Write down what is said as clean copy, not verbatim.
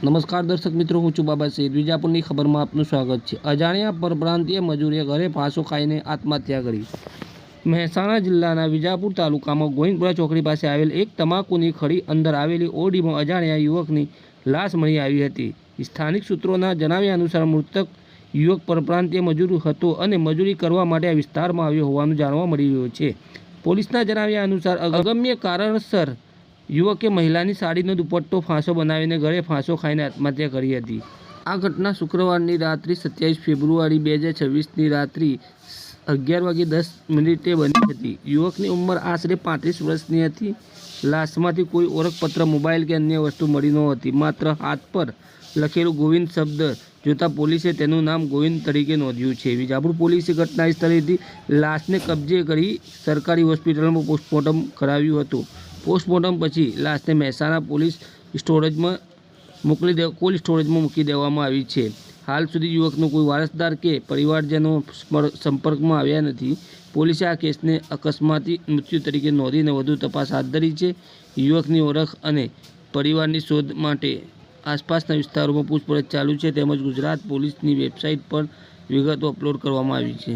નમસ્કાર દર્શક મિત્રો, હું છું બાબા સૈયદ. વિજાપુરની ખબરમાં આપનું સ્વાગત છે. અજાણ્યા પરપ્રાંતીય મજૂરે ઘરે ફાંસો ખાઈને આત્મહત્યા કરી. મહેસાણા જિલ્લાના વિજાપુર તાલુકામાં ગોવિંદપુરા ચોકડી પાસે આવેલ એક તમાકુની ખડી અંદર આવેલી ઓરડીમાં અજાણ્યા યુવકની લાશ મળી આવી હતી. સ્થાનિક સૂત્રોના જણાવ્યા અનુસાર મૃતક યુવક પરપ્રાંતીય મજૂર હતો અને મજૂરી કરવા માટે આ વિસ્તારમાં આવ્યો હોવાનું જાણવા મળી રહ્યું છે. પોલીસના જણાવ્યા અનુસાર અગમ્ય કારણસર યુવકે મહિલાની સાડીનો દુપટ્ટો ફાંસો બનાવીને ઘરે ફાંસો ખાઈને આત્મહત્યા કરી હતી. આ ઘટના શુક્રવારની રાત્રિ 27 ફેબ્રુઆરી 2026ની રાત્રિ 11:10 બની હતી. યુવકની ઉંમર આશરે 35 વર્ષની હતી. લાશમાંથી કોઈ ઓળખપત્ર, મોબાઈલ કે અન્ય વસ્તુ મળી નહોતી. માત્ર હાથ પર લખેલું ગોવિંદ શબ્દ જોતા પોલીસે તેનું નામ ગોવિંદ તરીકે નોંધ્યું છે. વિજાપુર પોલીસે ઘટના સ્થળેથી લાશને કબજે કરી સરકારી હોસ્પિટલમાં પોસ્ટમોર્ટમ કરાવ્યું હતું. પોસ્ટમોર્ટમ પછી લાશને મહેસાણા કોલ્ડ સ્ટોરેજમાં મૂકી દેવામાં આવી છે. હાલ સુધી યુવકનો કોઈ વારસદાર કે પરિવારજનો સંપર્કમાં આવ્યા નથી. પોલીસે આ કેસને અકસ્માતી મૃત્યુ તરીકે નોંધીને વધુ તપાસ હાથ ધરી છે. યુવકની ઓળખ અને પરિવારની શોધ માટે આસપાસના વિસ્તારોમાં પૂછપરછ ચાલુ છે. તેમજ ગુજરાત પોલીસની વેબસાઇટ પર વિગતો અપલોડ કરવામાં આવી છે.